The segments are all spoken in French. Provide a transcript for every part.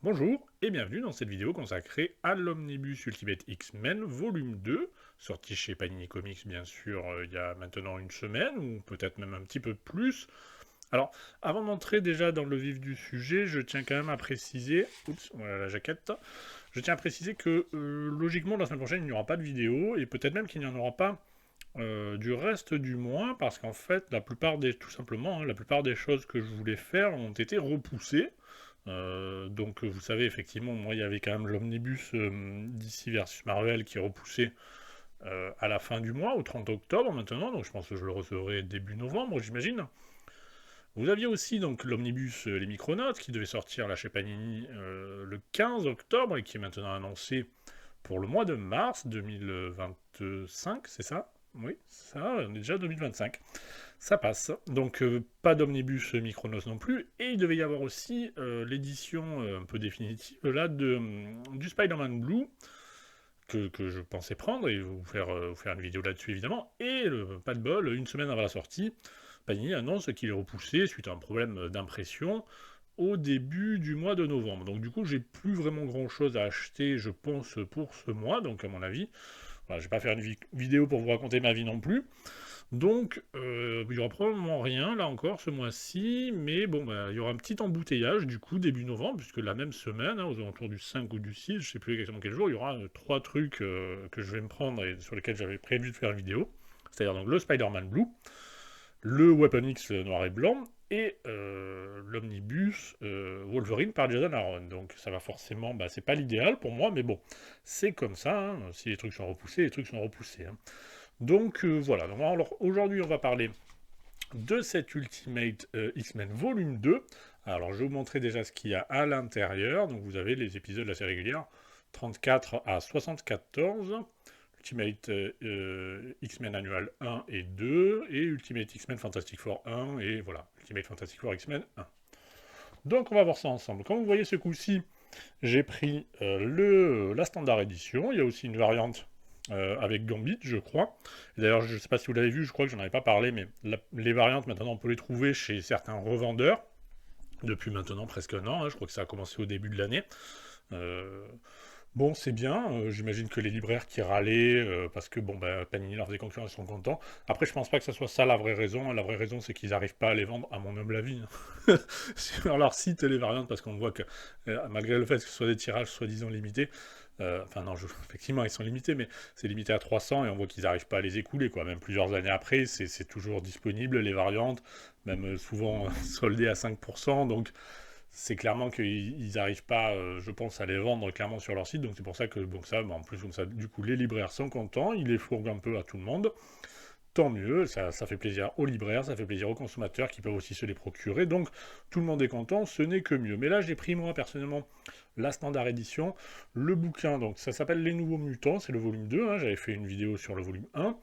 Bonjour et bienvenue dans cette vidéo consacrée à l'Omnibus Ultimate X-Men Volume 2, sorti chez Panini Comics bien sûr il y a maintenant une semaine, ou peut-être même un petit peu plus. Alors, avant d'entrer déjà dans le vif du sujet, je tiens quand même à préciser, oups, voilà la jaquette, je tiens à préciser que logiquement la semaine prochaine il n'y aura pas de vidéo, et peut-être même qu'il n'y en aura pas du reste du mois, parce qu'en fait tout simplement, hein, la plupart des choses que je voulais faire ont été repoussées. Donc vous savez, effectivement, moi il y avait quand même l'omnibus DC versus Marvel qui est repoussé à la fin du mois, au 30 octobre maintenant, donc je pense que je le recevrai début novembre, j'imagine. Vous aviez aussi donc l'omnibus Les Micronauts qui devait sortir là chez Panini le 15 octobre et qui est maintenant annoncé pour le mois de mars 2025, c'est ça? Oui, ça, on est déjà 2025. Ça passe. Donc pas d'omnibus Micronos non plus. Et il devait y avoir aussi l'édition un peu définitive là du Spider-Man Blue que je pensais prendre et vous faire une vidéo là-dessus évidemment. Et pas de bol, une semaine avant la sortie, Panini annonce qu'il est repoussé suite à un problème d'impression au début du mois de novembre. Donc du coup j'ai plus vraiment grand chose à acheter je pense pour ce mois, donc à mon avis. Voilà, je vais pas faire une vidéo pour vous raconter ma vie non plus. Donc, il y aura probablement rien, là encore, ce mois-ci, mais bon, bah, il y aura un petit embouteillage, du coup, début novembre, puisque la même semaine, hein, aux alentours du 5 ou du 6, je sais plus exactement quel jour, il y aura trois trucs que je vais me prendre et sur lesquels j'avais prévu de faire une vidéo. C'est-à-dire donc le Spider-Man Blue, le Weapon X noir et blanc, et l'Omnibus Wolverine par Jason Aaron. Donc ça va forcément, bah, c'est pas l'idéal pour moi, mais bon, c'est comme ça, hein. Si les trucs sont repoussés, les trucs sont repoussés, hein. Donc voilà, donc, alors aujourd'hui on va parler de cet Ultimate X-Men Volume 2. Alors je vais vous montrer déjà ce qu'il y a à l'intérieur. Donc vous avez les épisodes de la série régulière 34 à 74, Ultimate X-Men Annual 1 et 2, et Ultimate X-Men Fantastic Four 1, et voilà, Ultimate Fantastic Four X-Men 1. Donc on va voir ça ensemble. Comme vous voyez ce coup-ci, j'ai pris la standard édition. Il y a aussi une variante avec Gambit, je crois. D'ailleurs, je ne sais pas si vous l'avez vu, je crois que j'en avais pas parlé, mais les variantes, maintenant, on peut les trouver chez certains revendeurs depuis maintenant presque un an, hein. Je crois que ça a commencé au début de l'année. Euh, Bon, c'est bien. J'imagine que les libraires qui râlaient parce que bon, bah, Panini leur faisait concurrence, ils sont contents. Après, je pense pas que ça soit ça la vraie raison. La vraie raison, c'est qu'ils n'arrivent pas à les vendre, à mon humble avis, hein. Sur leur site, les variantes, parce qu'on voit que malgré le fait que ce soit des tirages soi-disant limités, enfin non, effectivement, ils sont limités, mais c'est limité à 300 et on voit qu'ils n'arrivent pas à les écouler, quoi. Même plusieurs années après, c'est toujours disponible, les variantes, même souvent soldées à 5%. Donc c'est clairement qu'ils n'arrivent pas, je pense, à les vendre clairement sur leur site. Donc c'est pour ça que, bon, ça, bah, en plus, comme ça, du coup, les libraires sont contents, ils les fourguent un peu à tout le monde. Tant mieux, ça fait plaisir aux libraires, ça fait plaisir aux consommateurs qui peuvent aussi se les procurer. Donc tout le monde est content, ce n'est que mieux. Mais là, j'ai pris moi personnellement la standard édition, le bouquin, donc ça s'appelle Les Nouveaux Mutants, c'est le volume 2, hein, j'avais fait une vidéo sur le volume 1.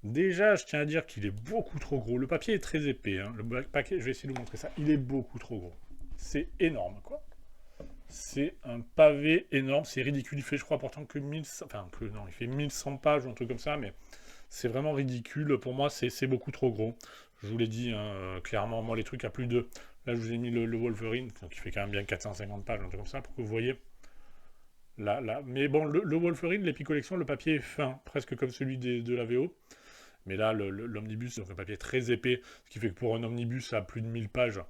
Déjà, je tiens à dire qu'il est beaucoup trop gros. Le papier est très épais, hein. Le paquet, je vais essayer de vous montrer ça. Il est beaucoup trop gros. C'est énorme, quoi. C'est un pavé énorme, c'est ridicule. Il fait, je crois, pourtant que 1100, enfin, que non, il fait 1100 pages ou un truc comme ça, mais c'est vraiment ridicule. Pour moi, c'est beaucoup trop gros. Je vous l'ai dit, hein, clairement, moi, les trucs à plus de. Là, je vous ai mis le Wolverine, donc il fait quand même bien 450 pages, un truc comme ça, pour que vous voyez. Là. Mais bon, le Wolverine, l'Epic Collection, le papier est fin, presque comme celui de la VO. Mais là, l'omnibus, donc un papier très épais, ce qui fait que pour un omnibus à plus de 1000 pages,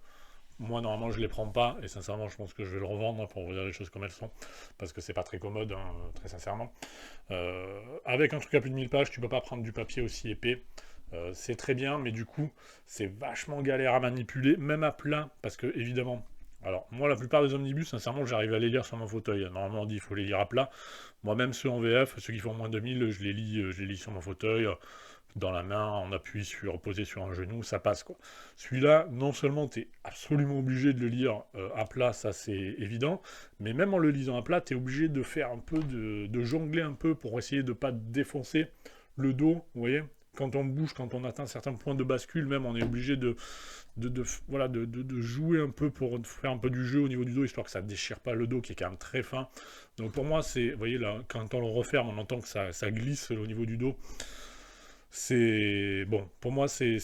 moi, normalement, je les prends pas, et sincèrement, je pense que je vais le revendre pour vous dire les choses comme elles sont, parce que c'est pas très commode, hein, très sincèrement. Avec un truc à plus de 1000 pages, tu peux pas prendre du papier aussi épais. C'est très bien, mais du coup, c'est vachement galère à manipuler, même à plat, parce que, évidemment, alors, moi, la plupart des omnibus, sincèrement, j'arrive à les lire sur mon fauteuil. Normalement, on dit qu'il faut les lire à plat. Moi, même ceux en VF, ceux qui font moins de 1000, je les lis sur mon fauteuil dans la main, en appui sur, posé sur un genou, ça passe quoi. Celui-là, non seulement tu es absolument obligé de le lire à plat, ça c'est évident, mais même en le lisant à plat, tu es obligé de faire un peu de jongler un peu pour essayer de pas défoncer le dos, vous voyez. Quand on bouge, quand on atteint certains points de bascule, même on est obligé voilà, de jouer un peu pour faire un peu du jeu au niveau du dos, histoire que ça ne déchire pas le dos, qui est quand même très fin. Donc pour moi, c'est, vous voyez là, quand on le referme, on entend que ça glisse au niveau du dos. C'est bon, pour moi, c'est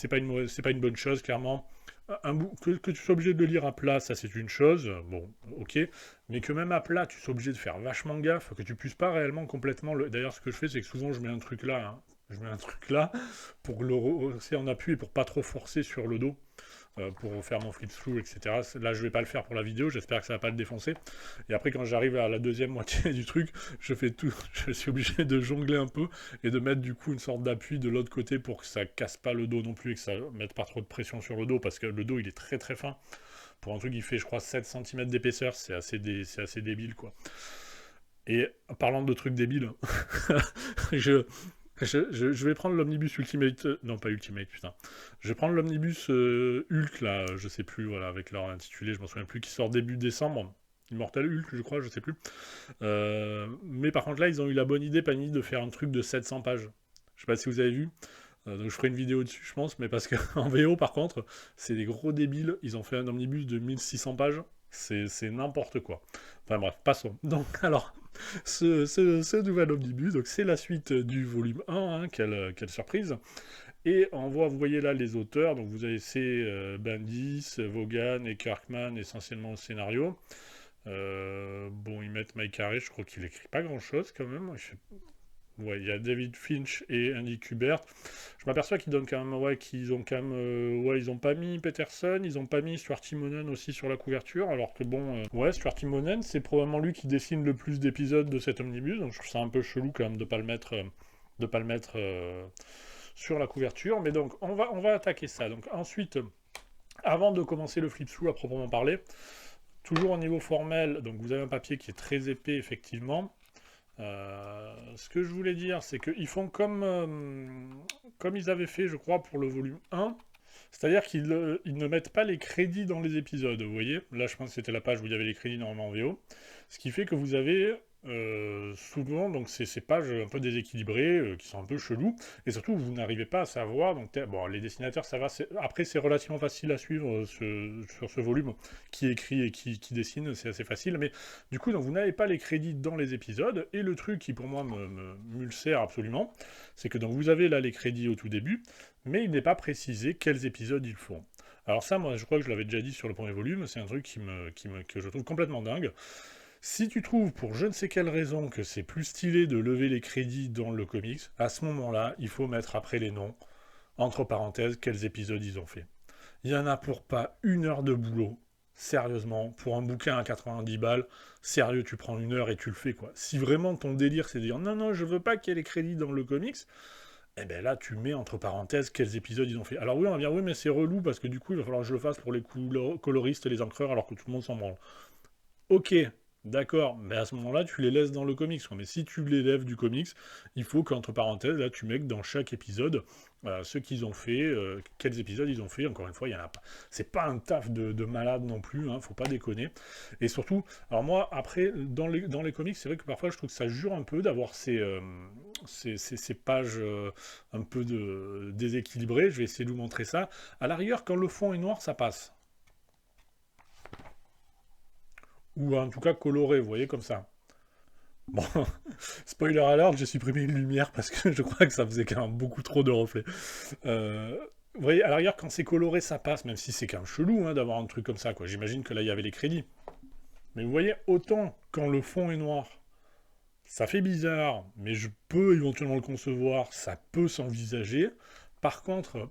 pas une bonne chose, clairement. que tu sois obligé de le lire à plat, ça c'est une chose, bon, ok, mais que même à plat, tu sois obligé de faire vachement gaffe, que tu puisses pas réellement complètement le... D'ailleurs, ce que je fais, c'est que souvent je mets un truc là, hein. Je mets un truc là pour le rehausser en appui et pour pas trop forcer sur le dos. Pour faire mon flip through, etc. Là, je vais pas le faire pour la vidéo, j'espère que ça va pas le défoncer. Et après, quand j'arrive à la deuxième moitié du truc, je fais tout, je suis obligé de jongler un peu et de mettre du coup une sorte d'appui de l'autre côté pour que ça casse pas le dos non plus et que ça mette pas trop de pression sur le dos parce que le dos il est très très fin. Pour un truc qui fait, je crois, 7 cm d'épaisseur, c'est assez débile quoi. Et parlant de trucs débiles, je, je vais prendre l'omnibus Ultimate. Non, pas Ultimate, putain. Je vais prendre l'omnibus Hulk, là, je sais plus, voilà, avec leur intitulé, je m'en souviens plus, qui sort début décembre. Immortal Hulk, je crois, je sais plus. Mais par contre, là, ils ont eu la bonne idée, Panini, de faire un truc de 700 pages. Je sais pas si vous avez vu. Donc je ferai une vidéo dessus, je pense, mais parce qu'en VO, par contre, c'est des gros débiles. Ils ont fait un omnibus de 1600 pages. C'est n'importe quoi. Enfin bref, passons. Donc, alors, ce nouvel omnibus, donc c'est la suite du volume 1, hein, quelle surprise. Et on voit, vous voyez là les auteurs, donc vous avez Bendis, Vaughan et Kirkman essentiellement au scénario. Bon, ils mettent Mike Carey, je crois qu'il écrit pas grand chose quand même. Ouais, il y a David Finch et Andy Kubert. Je m'aperçois qu'ils donnent quand même, ouais, qu'ils ont quand même, ouais, ils ont pas mis Peterson, ils ont pas mis Stuart Timonen aussi sur la couverture, alors que bon, ouais, Stuart Timonen, c'est probablement lui qui dessine le plus d'épisodes de cet omnibus, donc je trouve ça un peu chelou quand même de pas le mettre, sur la couverture. Mais donc, on va attaquer ça. Donc ensuite, avant de commencer le flip through à proprement parler, toujours au niveau formel, donc vous avez un papier qui est très épais effectivement. Ce que je voulais dire, c'est qu'ils font comme ils avaient fait, je crois, pour le volume 1. C'est-à-dire qu'ils ne mettent pas les crédits dans les épisodes, vous voyez. Là, je pense que c'était la page où il y avait les crédits normalement en VO. Ce qui fait que vous avez souvent donc ces pages un peu déséquilibrées, qui sont un peu cheloues. Et surtout, vous n'arrivez pas à savoir... Donc, bon, les dessinateurs, ça va. Après, c'est relativement facile à suivre sur ce volume. Qui écrit et qui dessine, c'est assez facile. Mais du coup, donc, vous n'avez pas les crédits dans les épisodes. Et le truc qui, pour moi, m'ulcère absolument, c'est que donc, vous avez là les crédits au tout début, mais il n'est pas précisé quels épisodes ils font. Alors ça, moi, je crois que je l'avais déjà dit sur le premier volume, c'est un truc que je trouve complètement dingue. Si tu trouves, pour je ne sais quelle raison, que c'est plus stylé de lever les crédits dans le comics, à ce moment-là, il faut mettre après les noms, entre parenthèses, quels épisodes ils ont fait. Il y en a pour pas 1 heure de boulot. Sérieusement, pour un bouquin à 90 balles, sérieux, tu prends 1 heure et tu le fais, quoi. Si vraiment ton délire, c'est de dire non, non, je veux pas qu'il y ait les crédits dans le comics, eh ben là, tu mets entre parenthèses quels épisodes ils ont fait. Alors oui, on va dire oui, mais c'est relou parce que du coup, il va falloir que je le fasse pour les coloristes et les encreurs alors que tout le monde s'en branle. Ok, d'accord, mais à ce moment-là, tu les laisses dans le comics, quoi. Mais si tu l'élèves du comics, il faut qu'entre parenthèses, là, tu mets que dans chaque épisode, ce qu'ils ont fait, quels épisodes ils ont fait. Encore une fois, il y en a pas. C'est pas un taf de malade non plus, hein, faut pas déconner. Et surtout, alors moi, après, dans les comics, c'est vrai que parfois, je trouve que ça jure un peu d'avoir ces pages un peu déséquilibrées. Je vais essayer de vous montrer ça. À la rigueur, quand le fond est noir, ça passe. Ou en tout cas coloré, vous voyez, comme ça. Bon, spoiler alert, j'ai supprimé une lumière parce que je crois que ça faisait quand même beaucoup trop de reflets. Vous voyez, à l'arrière, quand c'est coloré, ça passe, même si c'est quand même chelou hein, d'avoir un truc comme ça, quoi. J'imagine que là, il y avait les crédits. Mais vous voyez, autant quand le fond est noir, ça fait bizarre, mais je peux éventuellement le concevoir, ça peut s'envisager. Par contre,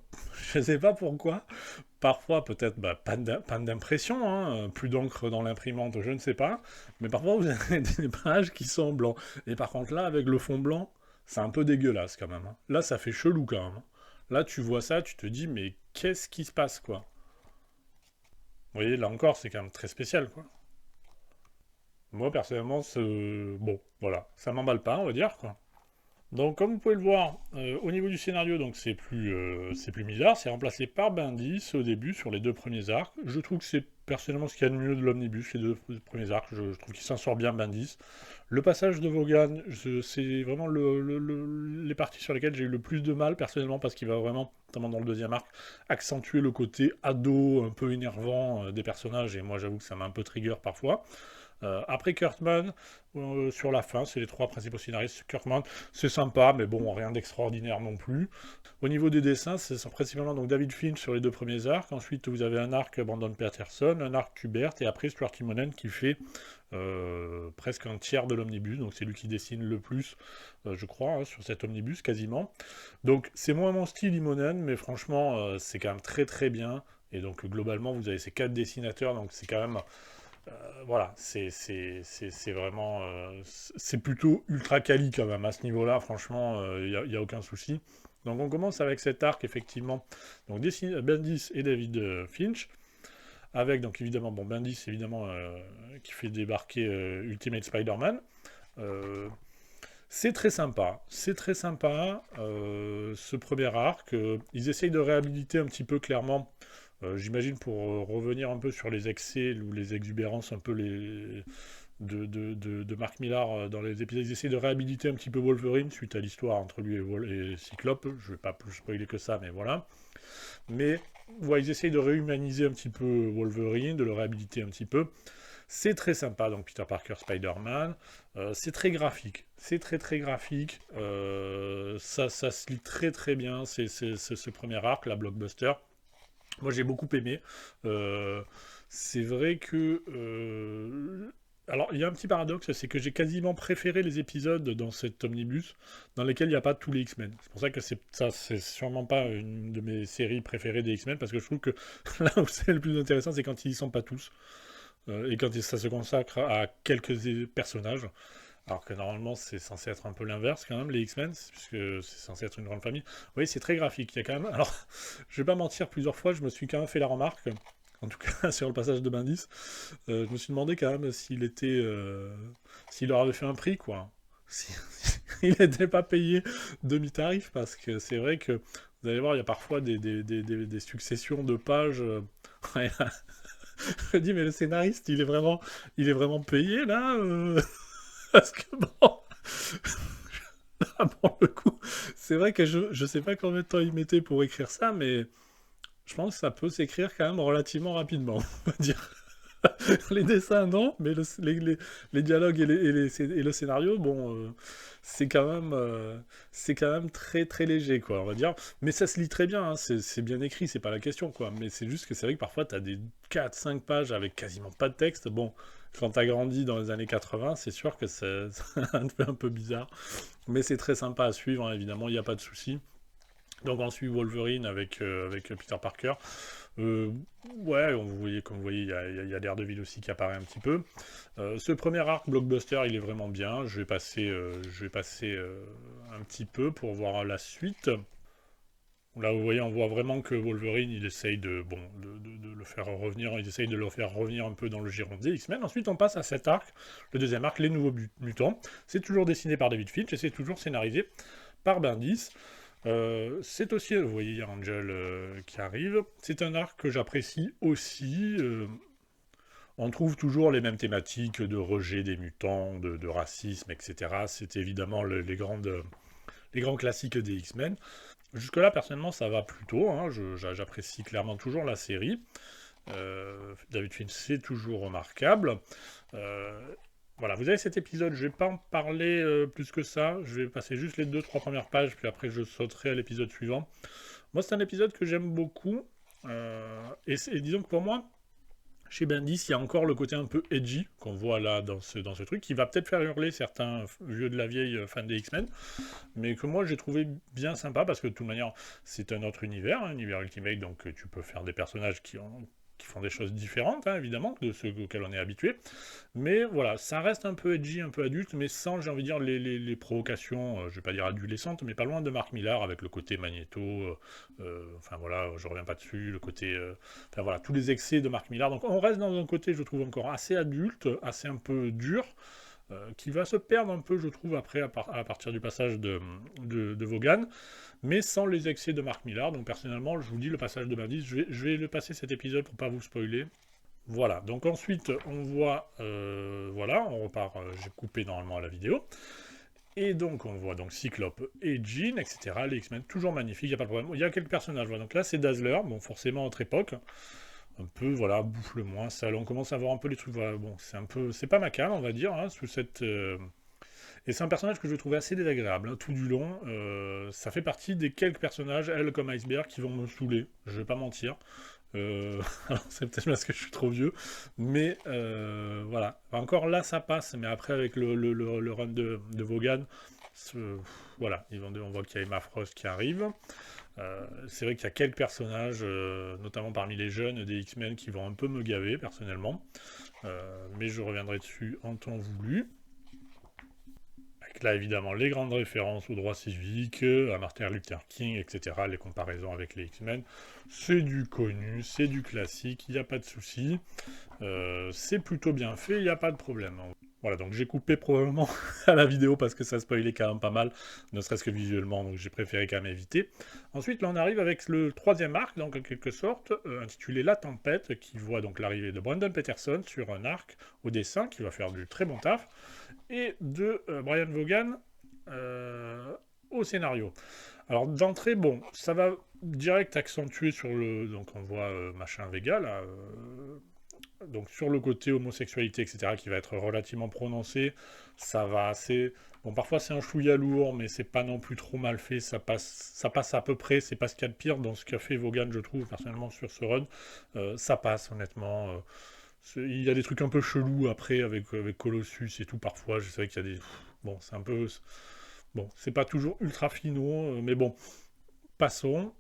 je ne sais pas pourquoi, parfois peut-être pas d'impression, hein, plus d'encre dans l'imprimante, je ne sais pas, mais parfois vous avez des pages qui sont blancs. Et par contre là, avec le fond blanc, c'est un peu dégueulasse quand même, hein. Là, ça fait chelou quand même, hein. Là, tu vois ça, tu te dis, mais qu'est-ce qui se passe, quoi? Vous voyez, là encore, c'est quand même très spécial, quoi. Moi, personnellement, bon, voilà, ça m'emballe pas, on va dire, quoi. Donc, comme vous pouvez le voir, au niveau du scénario, donc c'est plus bizarre. C'est remplacé par Bendis au début sur les 2 premiers arcs. Je trouve que c'est personnellement ce qu'il y a de mieux de l'omnibus, les deux premiers arcs, je trouve qu'il s'en sort bien, Bendis. Le passage de Vaughan, c'est vraiment les parties sur lesquelles j'ai eu le plus de mal personnellement, parce qu'il va vraiment, notamment dans le deuxième arc, accentuer le côté ado, un peu énervant des personnages, et moi j'avoue que ça m'a un peu trigger parfois. Après Kirkman, sur la fin, c'est les trois principaux scénaristes. Kirkman, c'est sympa, mais bon, rien d'extraordinaire non plus. Au niveau des dessins, c'est principalement donc David Finch sur les deux premiers arcs. Ensuite, vous avez un arc Brandon Peterson, un arc Kubert, et après Stuart Timonen qui fait presque un tiers de l'omnibus. Donc c'est lui qui dessine le plus, je crois, hein, sur cet omnibus, quasiment. Donc c'est moins mon style, Timonen, mais franchement, c'est quand même très très bien. Et donc globalement, vous avez ces 4 dessinateurs, donc c'est quand même... voilà, c'est vraiment... c'est plutôt ultra quali quand même, à ce niveau-là, franchement, il n'y a aucun souci. Donc on commence avec cet arc, effectivement, donc Bendis et David Finch, avec donc évidemment, bon, Bendis évidemment, qui fait débarquer Ultimate Spider-Man. C'est très sympa, ce premier arc. Ils essayent de réhabiliter un petit peu clairement, j'imagine pour revenir un peu sur les excès ou les exubérances un peu de Mark Millar dans les épisodes. Ils essayent de réhabiliter un petit peu Wolverine suite à l'histoire entre lui et Cyclope. Je vais pas plus spoiler que ça, mais voilà. Mais ouais, ils essayent de réhumaniser un petit peu Wolverine, de le réhabiliter un petit peu. C'est très sympa, donc Peter Parker, Spider-Man. C'est très graphique. C'est très très graphique. Ça se lit très très bien. C'est ce premier arc, la blockbuster. Moi j'ai beaucoup aimé. C'est vrai que... alors il y a un petit paradoxe, c'est que j'ai quasiment préféré les épisodes dans cet omnibus dans lesquels il n'y a pas tous les X-Men. C'est pour ça que c'est sûrement pas une de mes séries préférées des X-Men, parce que je trouve que là où c'est le plus intéressant, c'est quand ils y sont pas tous. Et quand ça se consacre à quelques personnages. Alors que normalement c'est censé être un peu l'inverse quand même, les X-Men, puisque c'est censé être une grande famille. Oui, c'est très graphique. Il y a quand même... Alors, je vais pas mentir, plusieurs fois, je me suis quand même fait la remarque, en tout cas sur le passage de Bendis, je me suis demandé quand même s'il leur avait fait un prix, quoi. Il n'était pas payé demi-tarif, parce que c'est vrai que, vous allez voir, il y a parfois des successions de pages... ouais, je me dis, mais le scénariste, il est vraiment payé, là Parce que bon, là, pour le coup, c'est vrai que je sais pas combien de temps il mettait pour écrire ça, mais je pense que ça peut s'écrire quand même relativement rapidement, on va dire. Les dessins, non, mais les dialogues et le scénario, bon, c'est quand même très très léger, quoi, on va dire. Mais ça se lit très bien, hein, c'est bien écrit, c'est pas la question, quoi. Mais c'est juste que c'est vrai que parfois, t'as des 4-5 pages avec quasiment pas de texte. Bon, quand t'as grandi dans les années 80, c'est sûr que ça te fait un peu bizarre. Mais c'est très sympa à suivre, hein, évidemment, il n'y a pas de souci. Donc on suit Wolverine avec Peter Parker. Euh, ouais, comme vous voyez, il y a l'air de ville aussi qui apparaît un petit peu. Ce premier arc blockbuster, il est vraiment bien. Je vais passer un petit peu pour voir la suite. Là, vous voyez, on voit vraiment que Wolverine, il essaye de le faire revenir, il essaye de le faire revenir un peu dans le giron des X-Men. Ensuite, on passe à cet arc, le deuxième arc, les nouveaux mutants. C'est toujours dessiné par David Finch et c'est toujours scénarisé par Bendis. C'est aussi, vous voyez, il y a Angel qui arrive. C'est un arc que j'apprécie aussi. On trouve toujours les mêmes thématiques de rejet des mutants, de racisme, etc. C'est évidemment les grands classiques des X-Men. Jusque-là, personnellement, ça va plutôt. Hein. J'apprécie clairement toujours la série. David Finch, c'est toujours remarquable. Voilà, vous avez cet épisode, je vais pas en parler plus que ça, je vais passer juste les 2-3 premières pages, puis après je sauterai à l'épisode suivant. Moi, c'est un épisode que j'aime beaucoup, et disons que pour moi, chez Bendis, il y a encore le côté un peu edgy qu'on voit là dans ce truc, qui va peut-être faire hurler certains vieux de la vieille fans des X-Men, mais que moi j'ai trouvé bien sympa, parce que de toute manière, c'est un autre univers, un univers Ultimate, donc tu peux faire des personnages qui font des choses différentes, hein, évidemment, de ceux auxquels on est habitué. Mais voilà, ça reste un peu edgy, un peu adulte, mais sans, j'ai envie de dire, les provocations, je vais pas dire adolescentes, mais pas loin de Mark Millar, avec le côté Magneto, enfin voilà, je reviens pas dessus, le côté... enfin voilà, tous les excès de Mark Millar. Donc on reste dans un côté, je trouve, encore assez adulte, assez un peu dur, qui va se perdre un peu, je trouve, après, à partir du passage de Vaughan, mais sans les excès de Mark Millar. Donc personnellement, je vous dis, le passage de Bendis, je vais le passer cet épisode pour pas vous spoiler. Voilà, donc ensuite on voit, voilà, on repart, j'ai coupé normalement la vidéo, et donc on voit donc Cyclope et Jean, etc. Les X-Men, toujours magnifiques, il n'y a pas de problème. Il y a quelques personnages, voilà. Donc là c'est Dazzler, bon forcément autre époque, un peu, voilà, bouffe le moins, sale, on commence à voir un peu les trucs, voilà, bon, c'est un peu, c'est pas ma came, on va dire, hein, sous cette... Et c'est un personnage que je trouvais assez désagréable, hein, tout du long, ça fait partie des quelques personnages, elle comme Iceberg, qui vont me saouler, je vais pas mentir. Alors c'est peut-être parce que je suis trop vieux, mais voilà. Encore là, ça passe, mais après, avec le run de Vaughan, voilà, on voit qu'il y a Emma Frost qui arrive. C'est vrai qu'il y a quelques personnages, notamment parmi les jeunes des X-Men, qui vont un peu me gaver, personnellement. Mais je reviendrai dessus en temps voulu. Avec là, évidemment, les grandes références aux droits civiques, à Martin Luther King, etc., les comparaisons avec les X-Men. C'est du connu, c'est du classique, il n'y a pas de souci. C'est plutôt bien fait, il n'y a pas de problème. Voilà, donc j'ai coupé probablement à la vidéo parce que ça spoilait quand même pas mal, ne serait-ce que visuellement, donc j'ai préféré quand même éviter. Ensuite, là on arrive avec le troisième arc, donc en quelque sorte, intitulé La Tempête, qui voit donc l'arrivée de Brandon Peterson sur un arc au dessin, qui va faire du très bon taf, et de Brian Vaughan au scénario. Alors d'entrée, bon, ça va direct accentuer sur le... Donc on voit machin Vega, là, donc sur le côté homosexualité, etc., qui va être relativement prononcé, ça va assez... Bon, parfois c'est un chouïa lourd, mais c'est pas non plus trop mal fait, ça passe à peu près, c'est pas ce qu'il y a de pire dans ce qu'a fait Vaughan, je trouve, personnellement, sur ce run. Ça passe, honnêtement. Il y a des trucs un peu chelous après, avec Colossus et tout, parfois, je sais qu'il y a des... Bon, c'est un peu... Bon, c'est pas toujours ultra finaux, mais bon, passons,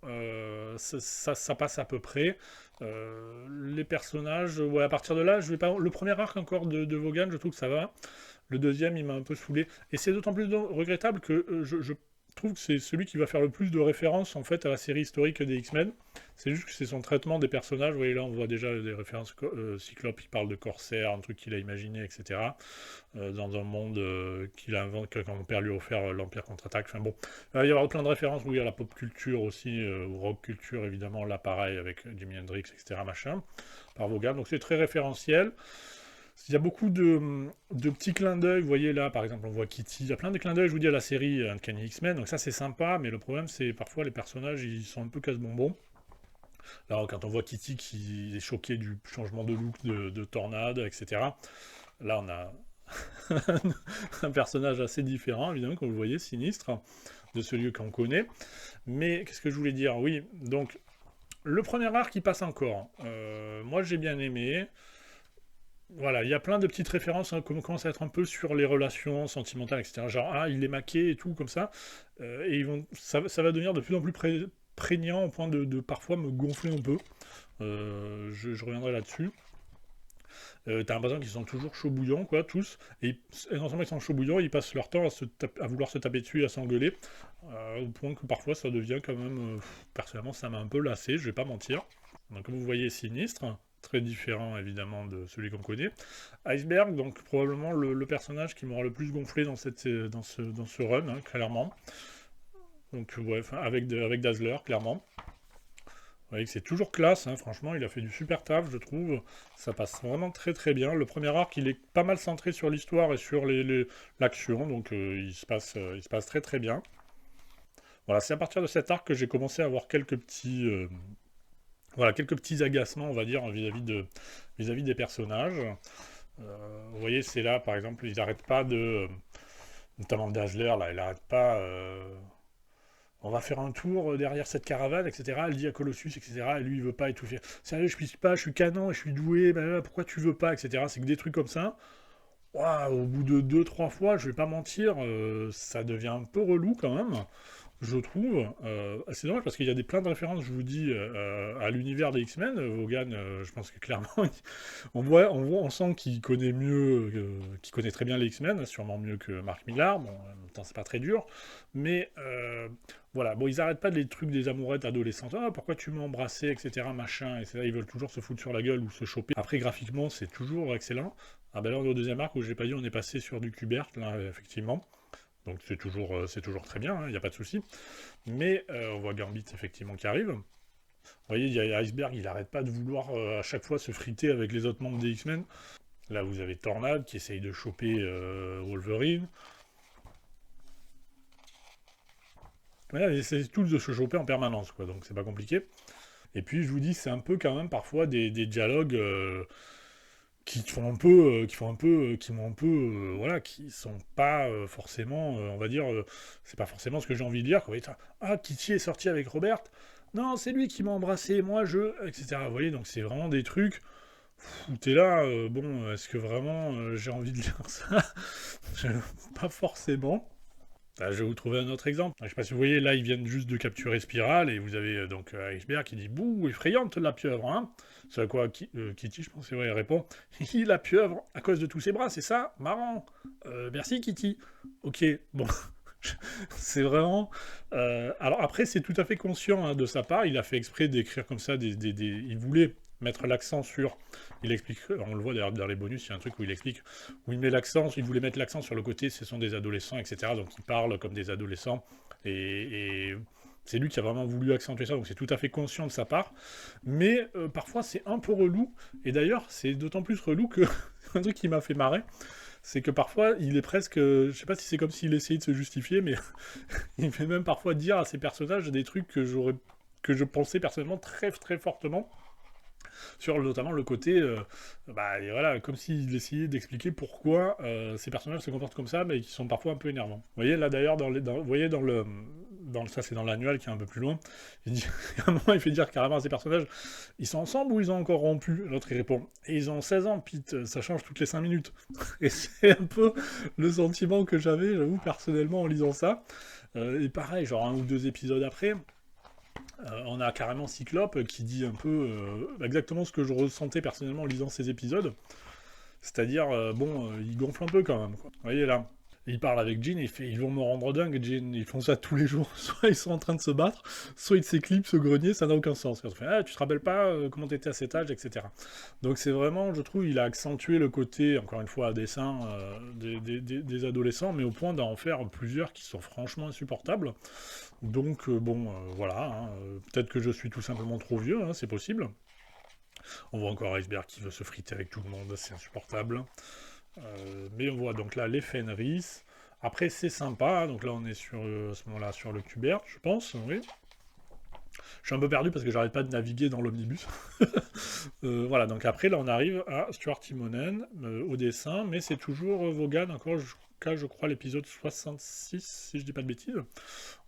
ça passe à peu près. Les personnages, ouais, à partir de là, je vais pas. Le premier arc encore de Vaughan, je trouve que ça va. Le deuxième, il m'a un peu saoulé. Et c'est d'autant plus regrettable que je trouve que c'est celui qui va faire le plus de références en fait à la série historique des X-Men. C'est juste que c'est son traitement des personnages. Vous voyez là, on voit déjà des références. Cyclope, il parle de corsaire, un truc qu'il a imaginé, etc. Dans un monde qu'il a inventé, quand mon père lui a offert l'Empire contre-attaque. Enfin bon, il va y avoir plein de références, oui, à la pop culture aussi, ou rock culture évidemment, là pareil avec Jimi Hendrix, etc. machin, par Vaughan. Donc c'est très référentiel. Il y a beaucoup de petits clins d'œil, vous voyez là, par exemple, on voit Kitty, il y a plein de clins d'œil, je vous dis, à la série Uncanny X-Men, donc ça c'est sympa, mais le problème c'est parfois les personnages, ils sont un peu casse-bonbons. Là, quand on voit Kitty qui est choquée du changement de look de Tornade, etc., là on a un personnage assez différent, évidemment, comme vous le voyez, sinistre, de celui qu'on connaît. Mais qu'est-ce que je voulais dire? Oui, donc, le premier arc, il passe encore. Moi, j'ai bien aimé. Voilà, il y a plein de petites références, hein, on commence à être un peu sur les relations sentimentales, etc. Genre, ah, il est maqué et tout, comme ça. Et ça va devenir de plus en plus prégnant au point de parfois me gonfler un peu. Je reviendrai là-dessus. T'as l'impression qu'ils sont toujours chauds bouillants, quoi, tous. Et non seulement ils sont chauds bouillants, ils passent leur temps à vouloir se taper dessus et à s'engueuler. Au point que parfois ça devient quand même... personnellement, ça m'a un peu lassé, je vais pas mentir. Donc comme vous voyez, Sinistre, très différent évidemment de celui qu'on connaît. Iceberg, donc probablement le personnage qui m'aura le plus gonflé dans ce run, hein, clairement. Donc ouais, avec Dazzler, clairement. Vous voyez que c'est toujours classe, hein, franchement, il a fait du super taf, je trouve. Ça passe vraiment très très bien. Le premier arc, il est pas mal centré sur l'histoire et sur l'action, donc il se passe très très bien. Voilà, c'est à partir de cet arc que j'ai commencé à avoir quelques petits, voilà, quelques petits agacements, on va dire, vis-à-vis des personnages. Vous voyez, c'est là, par exemple, ils n'arrêtent pas notamment Dazzler, là, il n'arrête pas... on va faire un tour derrière cette caravane, etc. Elle dit à Colossus, etc. Et lui, il veut pas et tout. Sérieux, je pisse pas, je suis canon, je suis doué, pourquoi tu veux pas, etc. C'est que des trucs comme ça. Ouah, au bout de deux trois fois, je vais pas mentir, ça devient un peu relou quand même, je trouve. C'est dommage parce qu'il y a plein de références, je vous dis, à l'univers des X-Men. Vaughan, je pense que clairement, on sent qu'il connaît mieux, qu'il connaît très bien les X-Men, sûrement mieux que Mark Millar. Bon, en même temps, c'est pas très dur. Mais voilà, bon, ils arrêtent pas des trucs des amourettes adolescentes. Ah, pourquoi tu m'as embrassé, etc. Machin, etc. Ils veulent toujours se foutre sur la gueule ou se choper. Après, graphiquement, c'est toujours excellent. Ah ben là, au deuxième arc où j'ai pas dit, on est passé sur du Kubert, là, effectivement. Donc c'est toujours très bien, il n'y a pas de souci. Mais on voit Gambit, effectivement, qui arrive. Vous voyez, il y a Iceberg, il arrête pas de vouloir à chaque fois se friter avec les autres membres des X-Men. Là, vous avez Tornade qui essaye de choper Wolverine. Voilà, ils essaient tous de se choper en permanence, quoi, donc c'est pas compliqué. Et puis, je vous dis, c'est un peu quand même parfois des dialogues qui font un peu, qui m'ont un peu, voilà, qui sont pas forcément, on va dire, c'est pas forcément ce que j'ai envie de dire. Quoi. Ah, Kitty est sorti avec Robert. Non, c'est lui qui m'a embrassé, moi je, etc. Vous voyez, donc c'est vraiment des trucs où t'es là, bon, est-ce que vraiment j'ai envie de lire ça? Pas forcément. Là, je vais vous trouver un autre exemple. Je sais pas si vous voyez, là, ils viennent juste de capturer Spirale, et vous avez donc Iceberg qui dit Bouh, effrayante la pieuvre, hein. C'est à quoi Kitty, je pense, c'est vrai, elle répond La pieuvre, à cause de tous ses bras, c'est ça Marrant. Merci Kitty. Ok, bon. C'est vraiment. Alors après, c'est tout à fait conscient hein, de sa part. Il a fait exprès d'écrire comme ça. Il voulait mettre l'accent sur. Il explique. On le voit d'ailleurs dans les bonus. Il y a un truc où il explique où il met l'accent. Il voulait mettre l'accent sur le côté. Ce sont des adolescents, etc. Donc ils parlent comme des adolescents et c'est lui qui a vraiment voulu accentuer ça. Donc c'est tout à fait conscient de sa part. Mais parfois c'est un peu relou. Et d'ailleurs, c'est d'autant plus relou que un truc qui m'a fait marrer c'est que parfois, il est presque. Je sais pas si c'est comme s'il essayait de se justifier, mais il fait même parfois dire à ses personnages des trucs que je pensais personnellement très très fortement sur notamment le côté, bah et voilà, comme s'il essayait d'expliquer pourquoi ces personnages se comportent comme ça, mais qui sont parfois un peu énervants. Vous voyez là d'ailleurs, vous voyez ça c'est dans l'annuel qui est un peu plus loin, il dit, à un moment il fait dire carrément à ces personnages, ils sont ensemble ou ils ont encore rompu? L'autre il répond, et ils ont 16 ans, Pete, ça change toutes les 5 minutes. Et c'est un peu le sentiment que j'avais, j'avoue, personnellement en lisant ça. Et pareil, genre un ou deux épisodes après, on a carrément Cyclope qui dit un peu exactement ce que je ressentais personnellement en lisant ces épisodes. C'est-à-dire, il gonfle un peu quand même. Quoi. Vous voyez là, il parle avec Jean et il fait ils vont me rendre dingue, Jean. Ils font ça tous les jours. Soit ils sont en train de se battre, soit ils s'éclipsent au grenier, ça n'a aucun sens. Quand tu te rappelles pas comment t'étais à cet âge, etc. Donc c'est vraiment, je trouve, il a accentué le côté, encore une fois, à dessin des adolescents, mais au point d'en faire plusieurs qui sont franchement insupportables. Donc voilà, hein, peut-être que je suis tout simplement trop vieux, hein, c'est possible. On voit encore Iceberg qui veut se friter avec tout le monde, c'est insupportable. Mais on voit donc là les Fenris. Après c'est sympa, donc là on est sur à ce moment-là sur le Kubert, je pense, oui. Je suis un peu perdu parce que j'arrête pas de naviguer dans l'omnibus. Voilà, donc après là on arrive à Stuart Timonen au dessin, mais c'est toujours Vaughan encore jusqu'à je crois l'épisode 66 si je dis pas de bêtises.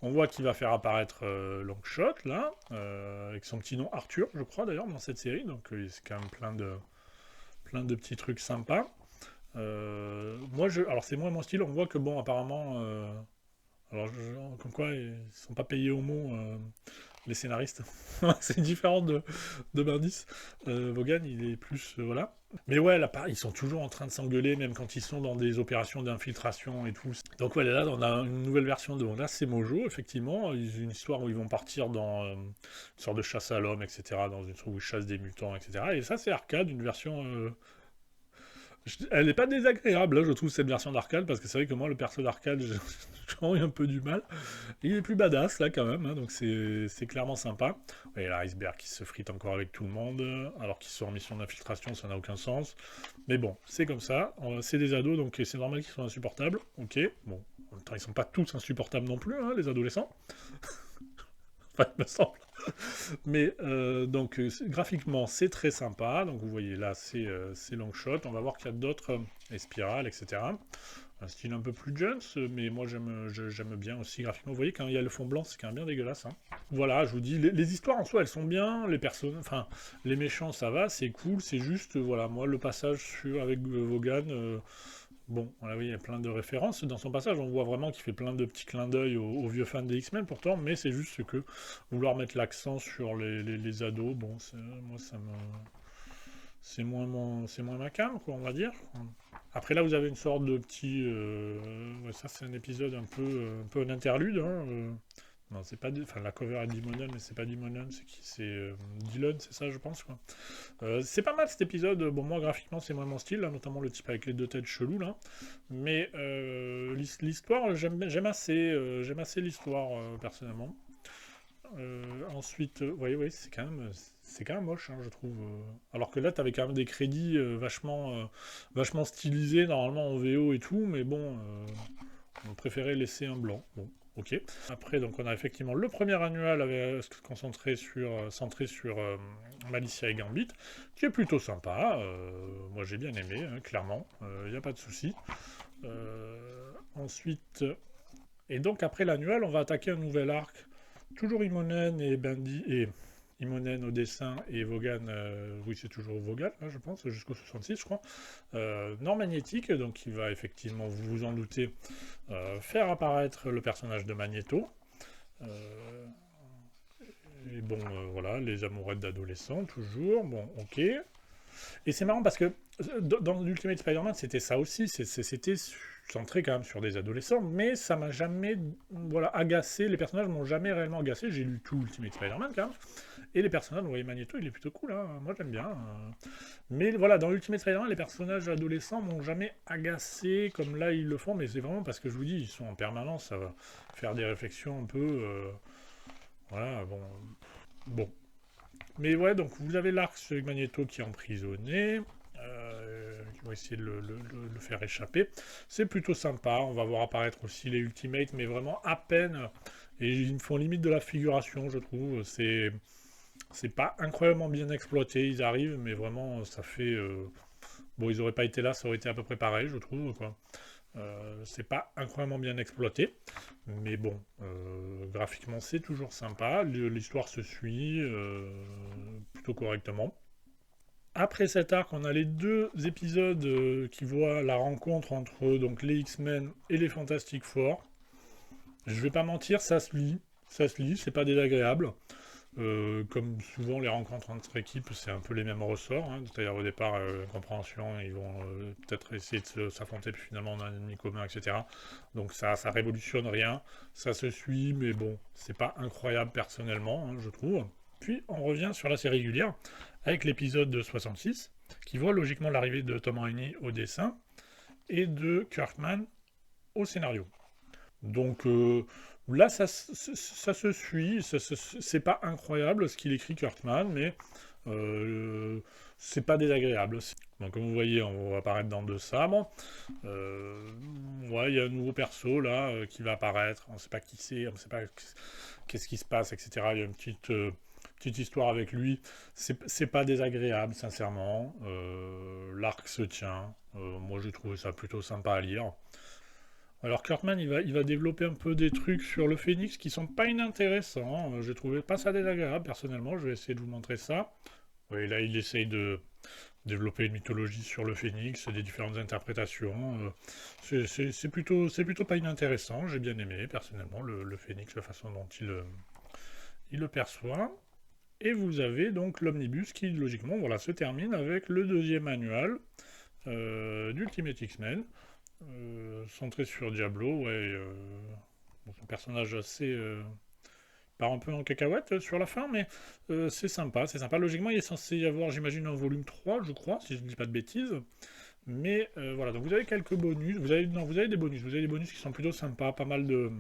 On voit qu'il va faire apparaître Longshot là, avec son petit nom Arthur je crois d'ailleurs dans cette série, donc c'est quand même plein de petits trucs sympas. Alors c'est moins mon style, on voit que bon apparemment, comme quoi ils sont pas payés au mot les scénaristes. C'est différent de Bendis. Vaughan, il est plus. Voilà. Mais ouais, là, ils sont toujours en train de s'engueuler, même quand ils sont dans des opérations d'infiltration et tout. Donc, ouais, là, on a une nouvelle version de. Bon, là, c'est Mojo, effectivement. Une histoire où ils vont partir dans une sorte de chasse à l'homme, etc. Dans une sorte où ils chassent des mutants, etc. Et ça, c'est Arcade, une version. Elle n'est pas désagréable, là, je trouve, cette version d'Arcade, parce que c'est vrai que moi, le perso d'Arcade, j'ai un peu du mal. Il est plus badass, là, quand même, hein, donc c'est clairement sympa. Et là, Iceberg qui se frite encore avec tout le monde, alors qu'ils sont en mission d'infiltration, ça n'a aucun sens. Mais bon, c'est comme ça, c'est des ados, donc c'est normal qu'ils soient insupportables. Ok, bon, en même temps, ils sont pas tous insupportables non plus, hein, les adolescents. Enfin, il me semble. Mais donc graphiquement c'est très sympa, donc vous voyez là c'est Longshot, on va voir qu'il y a d'autres spirales, etc. Un style un peu plus Jones, mais moi j'aime bien aussi graphiquement. Vous voyez quand il y a le fond blanc c'est quand même bien dégueulasse. Hein. Voilà, je vous dis, les histoires en soi elles sont bien, les personnes, enfin les méchants ça va, c'est cool, c'est juste, voilà, moi le passage avec Vaughan... Bon, voilà, oui, il y a plein de références dans son passage. On voit vraiment qu'il fait plein de petits clins d'œil aux vieux fans des X-Men pourtant, mais c'est juste que vouloir mettre l'accent sur les ados, bon, moi ça me. C'est moins ma came, quoi, on va dire. Après là, vous avez une sorte de petit. Ouais, ça, c'est un épisode un peu un interlude. Hein, non, c'est pas. Enfin, la cover est Dimonon, mais c'est pas Dimonon, c'est qui? C'est Dylan, c'est ça, je pense, quoi. C'est pas mal cet épisode. Bon, moi, graphiquement, c'est moins mon style, là, notamment le type avec les deux têtes cheloues, là. Mais l'histoire, j'aime assez l'histoire, personnellement. Ensuite, c'est quand même moche, hein, je trouve. Alors que là, t'avais quand même des crédits vachement stylisés, normalement en VO et tout, mais bon, on préférait laisser un blanc. Bon, ok. Après, donc, on a effectivement le premier annual centré sur Malicia et Gambit, qui est plutôt sympa. Moi, j'ai bien aimé, hein, clairement. Il n'y a pas de souci. Ensuite, et donc après l'annual, on va attaquer un nouvel arc. Toujours Imonen et Bendy, et Imonen au dessin et Vaughan, oui c'est toujours Vaughan, là, je pense, jusqu'au 66 je crois. Nord Magnétique, donc il va effectivement, vous vous en doutez, faire apparaître le personnage de Magneto. Et bon, voilà, les amourettes d'adolescents, toujours, bon, ok. Et c'est marrant parce que dans l'Ultimate Spider-Man, c'était ça aussi, c'était centré quand même sur des adolescents, mais ça m'a jamais agacé, les personnages m'ont jamais réellement agacé, j'ai lu tout Ultimate Spider-Man quand même, et les personnages, vous voyez Magneto, il est plutôt cool, hein, moi j'aime bien. Mais voilà, dans Ultimate Spider-Man, les personnages adolescents m'ont jamais agacé comme là ils le font, mais c'est vraiment parce que je vous dis, ils sont en permanence à faire des réflexions un peu... voilà, bon. Mais ouais, donc vous avez l'arc sur Magneto qui est emprisonné, qui va essayer de le faire échapper. C'est plutôt sympa, on va voir apparaître aussi les Ultimates, mais vraiment à peine. Et ils me font limite de la figuration, je trouve. C'est pas incroyablement bien exploité, ils arrivent, mais vraiment, ça fait... Bon, ils auraient pas été là, ça aurait été à peu près pareil, je trouve, quoi. C'est pas incroyablement bien exploité, mais bon, graphiquement c'est toujours sympa, l'histoire se suit plutôt correctement. Après cet arc, on a les deux épisodes qui voient la rencontre entre donc les X-Men et les Fantastic Four. Je vais pas mentir, ça se lit, c'est pas désagréable. Comme souvent les rencontres entre équipes, c'est un peu les mêmes ressorts, hein. C'est-à-dire au départ, compréhension, ils vont peut-être essayer de s'affronter, puis finalement on a un ennemi commun, etc. Donc ça révolutionne rien, ça se suit, mais bon, c'est pas incroyable personnellement, hein, je trouve. Puis on revient sur la série régulière, avec l'épisode de 66, qui voit logiquement l'arrivée de Tom Raimi au dessin, et de Kirkman au scénario. Donc là, ça se suit, c'est pas incroyable ce qu'il écrit Kirkman, mais c'est pas désagréable. Donc comme vous voyez, on va apparaître dans deux sabres. Ouais, il y a un nouveau perso là qui va apparaître, on sait pas qui c'est, on sait pas qu'est-ce qui se passe, etc. Il y a une petite histoire avec lui. C'est pas désagréable, sincèrement. L'arc se tient. Moi, j'ai trouvé ça plutôt sympa à lire. Alors Kurtman, il va développer un peu des trucs sur le Phénix qui sont pas inintéressants. J'ai trouvé pas ça désagréable, personnellement. Je vais essayer de vous montrer ça. Oui, là, il essaye de développer une mythologie sur le Phénix, des différentes interprétations. C'est plutôt pas inintéressant. J'ai bien aimé, personnellement, le Phénix, la façon dont il le perçoit. Et vous avez donc l'Omnibus qui, logiquement, voilà, se termine avec le deuxième annual d'Ultimate X-Men. Centré sur Diablo, ouais, un personnage assez... part un peu en cacahuète sur la fin, mais c'est sympa, c'est sympa. Logiquement, il est censé y avoir, j'imagine, un volume 3, je crois, si je ne dis pas de bêtises. Mais voilà, donc vous avez quelques bonus, vous avez des bonus qui sont plutôt sympas, pas mal de...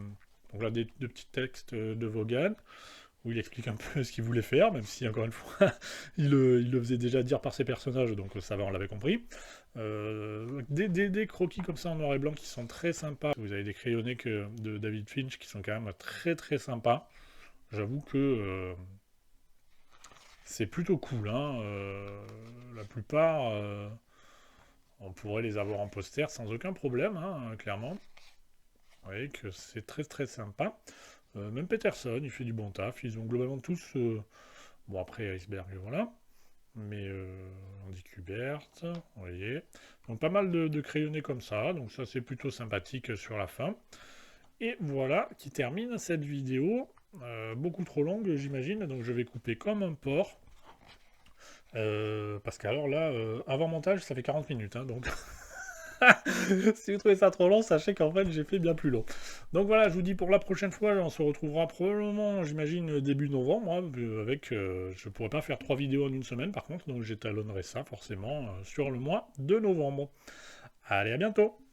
Donc là, de petits textes de Vaughan, où il explique un peu ce qu'il voulait faire, même si, encore une fois, il le faisait déjà dire par ses personnages, donc ça va, on l'avait compris. Des croquis comme ça en noir et blanc qui sont très sympas. Vous avez des crayonnés de David Finch qui sont quand même très très sympas. J'avoue que c'est plutôt cool, hein. La plupart, on pourrait les avoir en poster sans aucun problème, hein, clairement. Vous voyez que c'est très très sympa. Même Peterson, il fait du bon taf. Ils ont globalement tous... bon, après, Iceberg, voilà. Mais Andy Kubert, vous voyez. Donc pas mal de crayonnés comme ça. Donc ça, c'est plutôt sympathique sur la fin. Et voilà, qui termine cette vidéo. Beaucoup trop longue, j'imagine. Donc je vais couper comme un porc. Parce qu'alors là, avant montage, ça fait 40 minutes. Hein, donc... si vous trouvez ça trop long, sachez qu'en fait j'ai fait bien plus long. Donc voilà, je vous dis pour la prochaine fois, on se retrouvera probablement, j'imagine, début novembre, hein, avec, je pourrais pas faire 3 vidéos en une semaine par contre, donc j'étalonnerai ça forcément sur le mois de novembre. Allez, à bientôt!